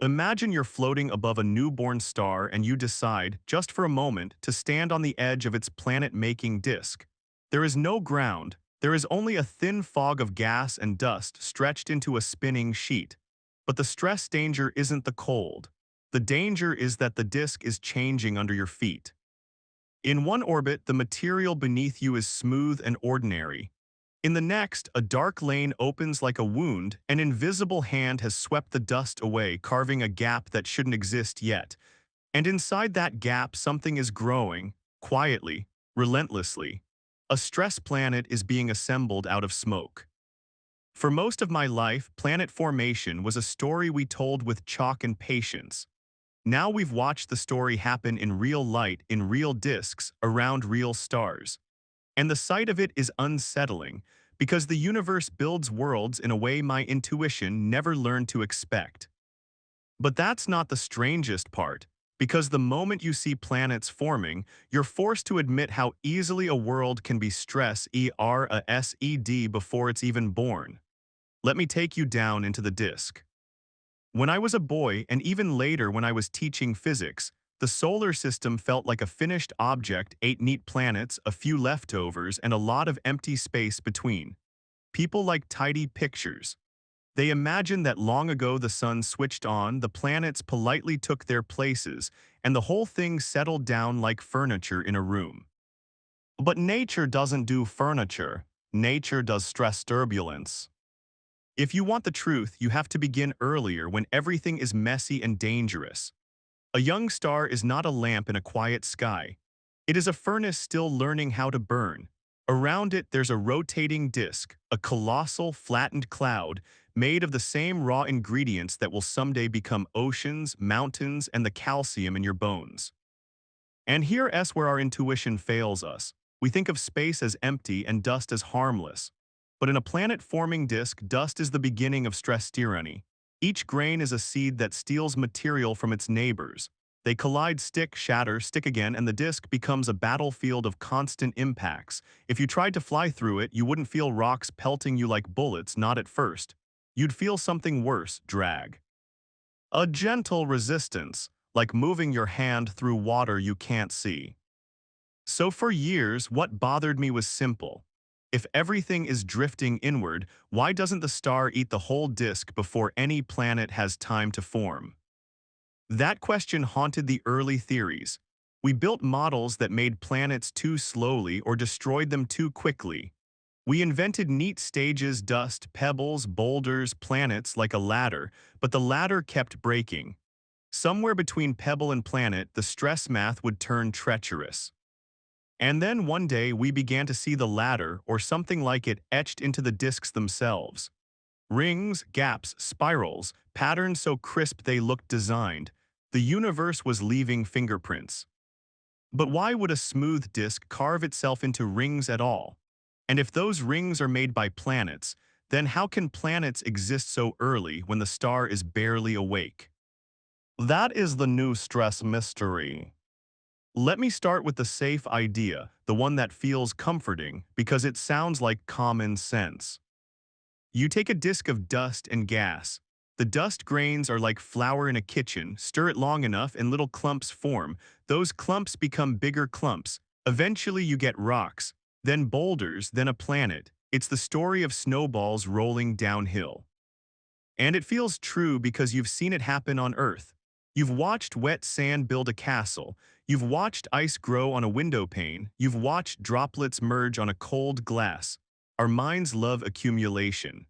Imagine you're floating above a newborn star and you decide, just for a moment, to stand on the edge of its planet-making disk. There is no ground, there is only a thin fog of gas and dust stretched into a spinning sheet. But the stress danger isn't the cold. The danger is that the disk is changing under your feet. In one orbit, the material beneath you is smooth and ordinary. In the next, a dark lane opens like a wound. An invisible hand has swept the dust away, carving a gap that shouldn't exist yet. And inside that gap, something is growing, quietly, relentlessly. A stress planet is being assembled out of smoke. For most of my life, planet formation was a story we told with chalk and patience. Now we've watched the story happen in real light, in real disks, around real stars. And the sight of it is unsettling, because the universe builds worlds in a way my intuition never learned to expect. But that's not the strangest part, because the moment you see planets forming, you're forced to admit how easily a world can be stressed before it's even born. Let me take you down into the disk. When I was a boy, and even later when I was teaching physics, the solar system felt like a finished object, 8 neat planets, a few leftovers, and a lot of empty space between. People like tidy pictures. They imagined that long ago the sun switched on, the planets politely took their places, and the whole thing settled down like furniture in a room. But nature doesn't do furniture. Nature does stress turbulence. If you want the truth, you have to begin earlier when everything is messy and dangerous. A young star is not a lamp in a quiet sky. It is a furnace still learning how to burn. Around it, there's a rotating disk, a colossal, flattened cloud made of the same raw ingredients that will someday become oceans, mountains, and the calcium in your bones. And here's where our intuition fails us. We think of space as empty and dust as harmless. But in a planet-forming disk, dust is the beginning of stress tyranny. Each grain is a seed that steals material from its neighbors. They collide, stick, shatter, stick again, and the disk becomes a battlefield of constant impacts. If you tried to fly through it, you wouldn't feel rocks pelting you like bullets, not at first. You'd feel something worse, drag. A gentle resistance, like moving your hand through water you can't see. So for years, what bothered me was simple. If everything is drifting inward, why doesn't the star eat the whole disk before any planet has time to form? That question haunted the early theories. We built models that made planets too slowly or destroyed them too quickly. We invented neat stages, dust, pebbles, boulders, planets like a ladder, but the ladder kept breaking. Somewhere between pebble and planet, the stress math would turn treacherous. And then one day we began to see the ladder, or something like it, etched into the disks themselves. Rings, gaps, spirals, patterns so crisp they looked designed. The universe was leaving fingerprints. But why would a smooth disk carve itself into rings at all? And if those rings are made by planets, then how can planets exist so early when the star is barely awake? That is the new stress mystery. Let me start with the safe idea, the one that feels comforting because it sounds like common sense. You take a disk of dust and gas. The dust grains are like flour in a kitchen. Stir it long enough and little clumps form. Those clumps become bigger clumps. Eventually you get rocks, then boulders, then a planet. It's the story of snowballs rolling downhill. And it feels true because you've seen it happen on Earth. You've watched wet sand build a castle. You've watched ice grow on a window pane. You've watched droplets merge on a cold glass. Our minds love accumulation.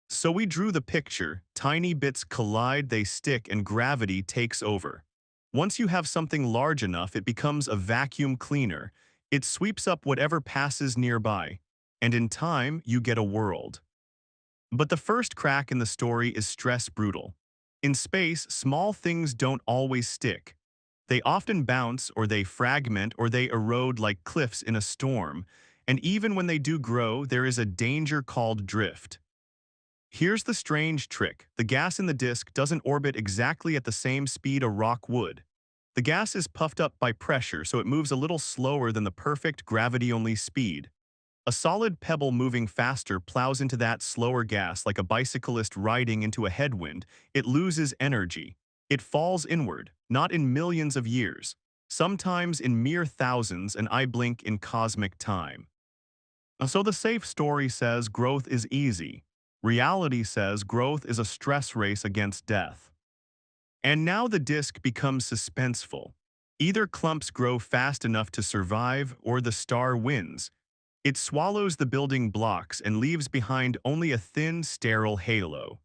So we drew the picture. Tiny bits collide, they stick, and gravity takes over. Once you have something large enough, it becomes a vacuum cleaner. It sweeps up whatever passes nearby. And in time, you get a world. But the first crack in the story is stress brutal. In space, small things don't always stick. They often bounce, or they fragment, or they erode like cliffs in a storm. And even when they do grow, there is a danger called drift. Here's the strange trick. The gas in the disk doesn't orbit exactly at the same speed a rock would. The gas is puffed up by pressure, so it moves a little slower than the perfect gravity-only speed. A solid pebble moving faster plows into that slower gas like a bicyclist riding into a headwind. It loses energy. It falls inward, not in millions of years, sometimes in mere thousands, and I blink in cosmic time. So the safe story says growth is easy. Reality says growth is a stress race against death. And now the disk becomes suspenseful. Either clumps grow fast enough to survive, or the star wins. It swallows the building blocks and leaves behind only a thin, sterile halo.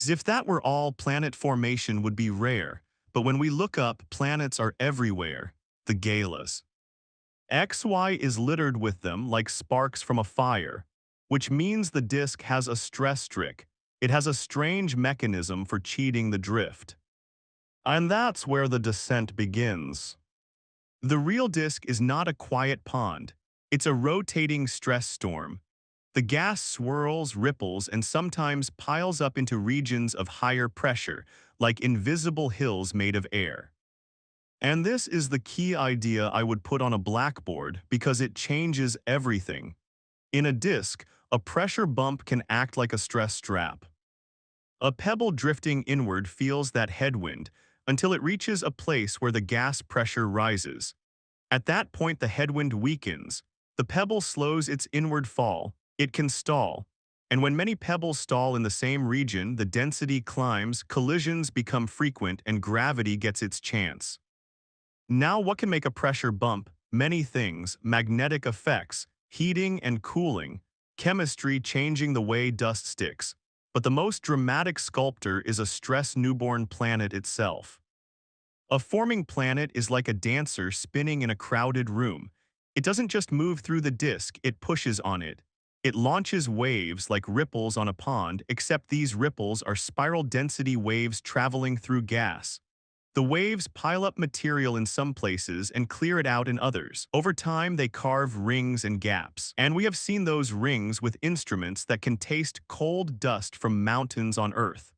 As if that were all, planet formation would be rare. But when we look up, planets are everywhere. The galas. XY is littered with them like sparks from a fire, which means the disk has a stress trick. It has a strange mechanism for cheating the drift. And that's where the descent begins. The real disk is not a quiet pond. It's a rotating stress storm. The gas swirls, ripples, and sometimes piles up into regions of higher pressure, like invisible hills made of air. And this is the key idea I would put on a blackboard because it changes everything. In a disk, a pressure bump can act like a stress strap. A pebble drifting inward feels that headwind until it reaches a place where the gas pressure rises. At that point, the headwind weakens. The pebble slows its inward fall. It can stall. And when many pebbles stall in the same region, the density climbs, collisions become frequent, and gravity gets its chance. Now, what can make a pressure bump? Many things: magnetic effects, heating and cooling, chemistry changing the way dust sticks. But the most dramatic sculptor is a stress newborn planet itself. A forming planet is like a dancer spinning in a crowded room. It doesn't just move through the disk, it pushes on it. It launches waves like ripples on a pond, except these ripples are spiral density waves traveling through gas. The waves pile up material in some places and clear it out in others. Over time, they carve rings and gaps. And we have seen those rings with instruments that can taste cold dust from mountains on Earth.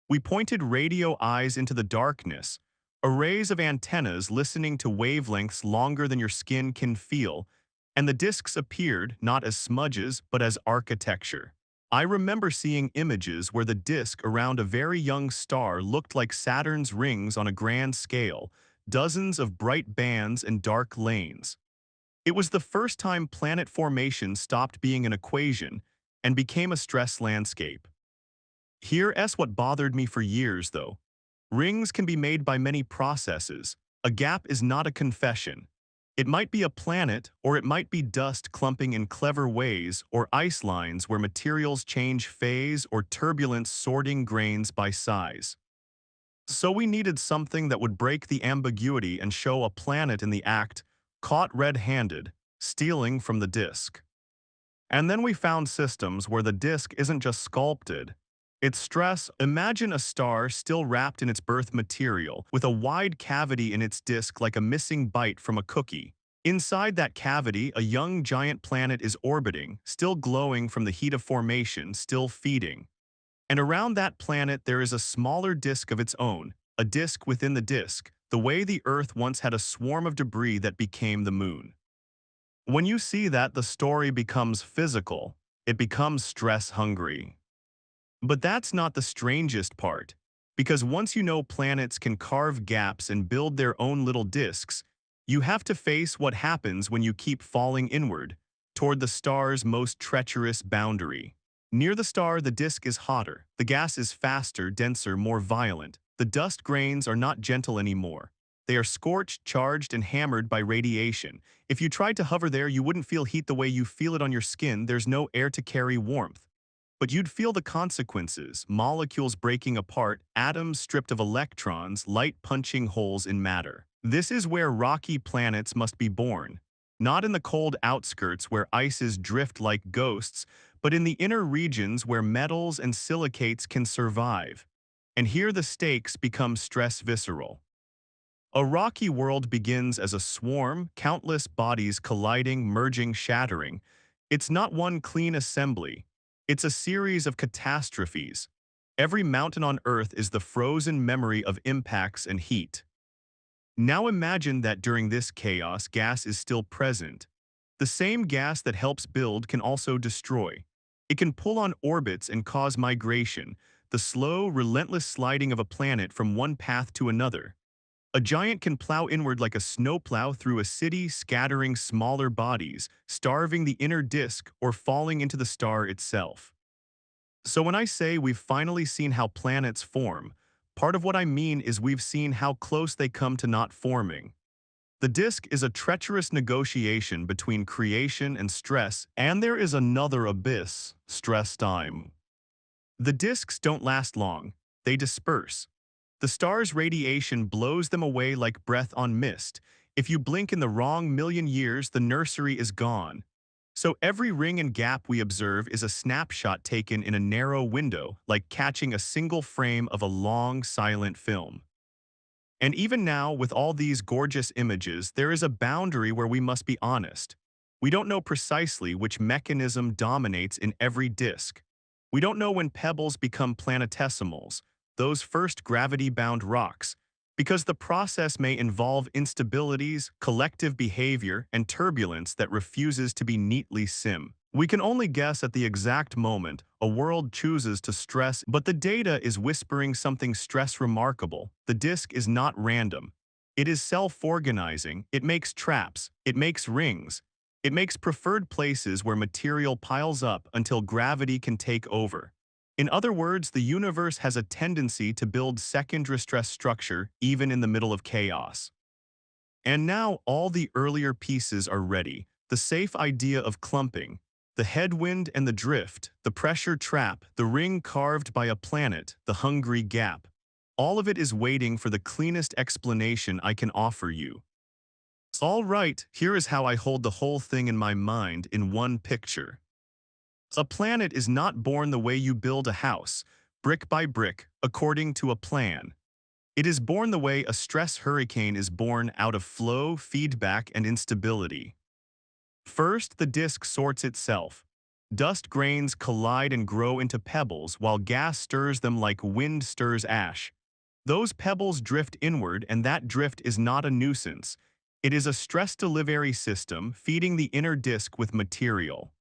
We pointed radio eyes into the darkness, arrays of antennas listening to wavelengths longer than your skin can feel, and the disks appeared not as smudges but as architecture. I remember seeing images where the disk around a very young star looked like Saturn's rings on a grand scale, dozens of bright bands and dark lanes. It was the first time planet formation stopped being an equation and became a stress landscape. Here's what bothered me for years, though. Rings can be made by many processes. A gap is not a confession. It might be a planet, or it might be dust clumping in clever ways, or ice lines where materials change phase, or turbulence sorting grains by size. So we needed something that would break the ambiguity and show a planet in the act, caught red-handed, stealing from the disk. And then we found systems where the disk isn't just sculpted. It's stress. Imagine a star still wrapped in its birth material, with a wide cavity in its disk like a missing bite from a cookie. Inside that cavity, a young giant planet is orbiting, still glowing from the heat of formation, still feeding. And around that planet there is a smaller disk of its own, a disk within the disk, the way the Earth once had a swarm of debris that became the moon. When you see that, the story becomes physical. It becomes stress-hungry. But that's not the strangest part, because once you know planets can carve gaps and build their own little disks, you have to face what happens when you keep falling inward, toward the star's most treacherous boundary. Near the star, the disk is hotter, the gas is faster, denser, more violent. The dust grains are not gentle anymore. They are scorched, charged, and hammered by radiation. If you tried to hover there, you wouldn't feel heat the way you feel it on your skin. There's no air to carry warmth. But you'd feel the consequences: molecules breaking apart, atoms stripped of electrons, light punching holes in matter. This is where rocky planets must be born. Not in the cold outskirts where ices drift like ghosts, but in the inner regions where metals and silicates can survive. And here the stakes become stress visceral. A rocky world begins as a swarm, countless bodies colliding, merging, shattering. It's not one clean assembly. It's a series of catastrophes. Every mountain on Earth is the frozen memory of impacts and heat. Now imagine that during this chaos, gas is still present. The same gas that helps build can also destroy. It can pull on orbits and cause migration, the slow, relentless sliding of a planet from one path to another. A giant can plow inward like a snowplow through a city, scattering smaller bodies, starving the inner disk, or falling into the star itself. So when I say we've finally seen how planets form, part of what I mean is we've seen how close they come to not forming. The disk is a treacherous negotiation between creation and stress, and there is another abyss, stress time. The disks don't last long, they disperse. The star's radiation blows them away like breath on mist. If you blink in the wrong million years, the nursery is gone. So every ring and gap we observe is a snapshot taken in a narrow window, like catching a single frame of a long, silent film. And even now, with all these gorgeous images, there is a boundary where we must be honest. We don't know precisely which mechanism dominates in every disk. We don't know when pebbles become planetesimals, those first gravity-bound rocks, because the process may involve instabilities, collective behavior, and turbulence that refuses to be neatly sim. We can only guess at the exact moment a world chooses to stress, but the data is whispering something stress remarkable. The disk is not random. It is self-organizing, it makes traps, it makes rings, it makes preferred places where material piles up until gravity can take over. In other words, the universe has a tendency to build second stress structure even in the middle of chaos. And now all the earlier pieces are ready. The safe idea of clumping, the headwind and the drift, the pressure trap, the ring carved by a planet, the hungry gap. All of it is waiting for the cleanest explanation I can offer you. All right, here is how I hold the whole thing in my mind in one picture. A planet is not born the way you build a house, brick by brick, according to a plan. It is born the way a stress hurricane is born out of flow, feedback, and instability. First, the disk sorts itself. Dust grains collide and grow into pebbles while gas stirs them like wind stirs ash. Those pebbles drift inward, and that drift is not a nuisance. It is a stress delivery system feeding the inner disk with material.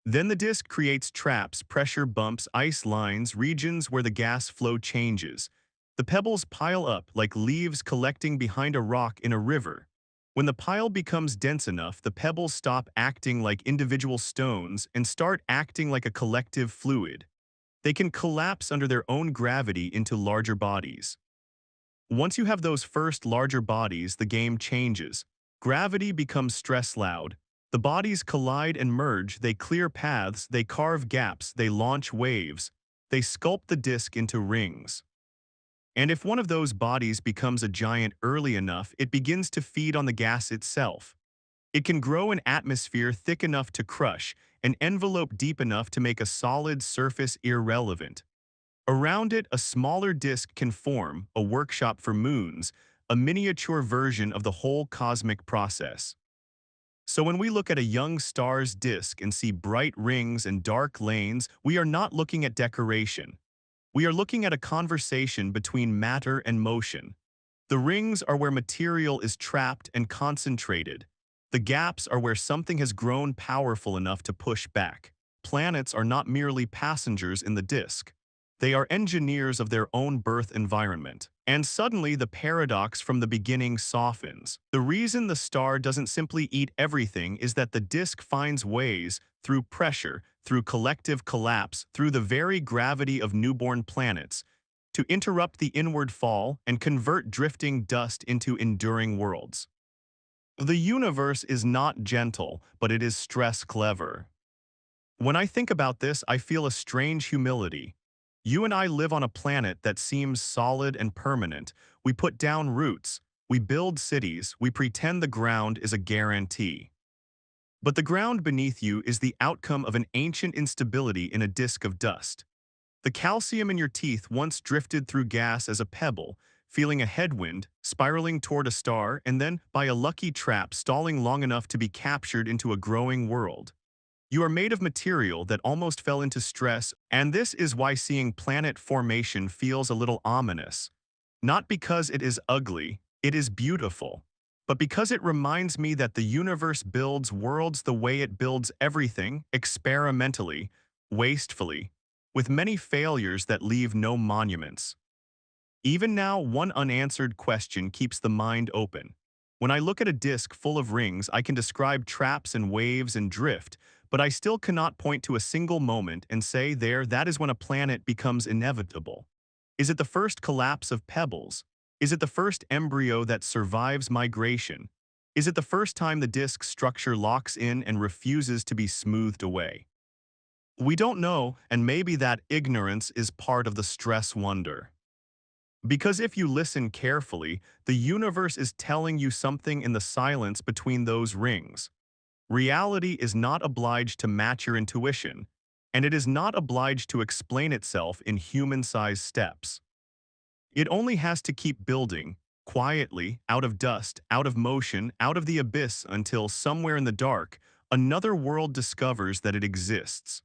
Then the disk creates traps, pressure bumps, ice lines, regions where the gas flow changes. The pebbles pile up like leaves collecting behind a rock in a river. When the pile becomes dense enough, the pebbles stop acting like individual stones and start acting like a collective fluid. They can collapse under their own gravity into larger bodies. Once you have those first larger bodies, the game changes. Gravity becomes stress loud. The bodies collide and merge, they clear paths, they carve gaps, they launch waves. They sculpt the disk into rings. And if one of those bodies becomes a giant early enough, it begins to feed on the gas itself. It can grow an atmosphere thick enough to crush, an envelope deep enough to make a solid surface irrelevant. Around it, a smaller disk can form, a workshop for moons, a miniature version of the whole cosmic process. So when we look at a young star's disk and see bright rings and dark lanes, we are not looking at decoration. We are looking at a conversation between matter and motion. The rings are where material is trapped and concentrated. The gaps are where something has grown powerful enough to push back. Planets are not merely passengers in the disk. They are engineers of their own birth environment. And suddenly the paradox from the beginning softens. The reason the star doesn't simply eat everything is that the disk finds ways, through pressure, through collective collapse, through the very gravity of newborn planets, to interrupt the inward fall and convert drifting dust into enduring worlds. The universe is not gentle, but it is stress clever. When I think about this, I feel a strange humility. You and I live on a planet that seems solid and permanent. We put down roots, we build cities, we pretend the ground is a guarantee. But the ground beneath you is the outcome of an ancient instability in a disk of dust. The calcium in your teeth once drifted through gas as a pebble, feeling a headwind, spiraling toward a star, and then, by a lucky trap, stalling long enough to be captured into a growing world. You are made of material that almost fell into stress, and this is why seeing planet formation feels a little ominous. Not because it is ugly, it is beautiful. but because it reminds me that the universe builds worlds the way it builds everything, experimentally, wastefully, with many failures that leave no monuments. Even now, one unanswered question keeps the mind open. When I look at a disk full of rings, I can describe traps and waves and drift, but I still cannot point to a single moment and say that is when a planet becomes inevitable. Is it the first collapse of pebbles? Is it the first embryo that survives migration? Is it the first time the disk structure locks in and refuses to be smoothed away? We don't know, and maybe that ignorance is part of the stress wonder. Because if you listen carefully, the universe is telling you something in the silence between those rings. Reality is not obliged to match your intuition, and it is not obliged to explain itself in human-sized steps. It only has to keep building, quietly, out of dust, out of motion, out of the abyss until somewhere in the dark, another world discovers that it exists.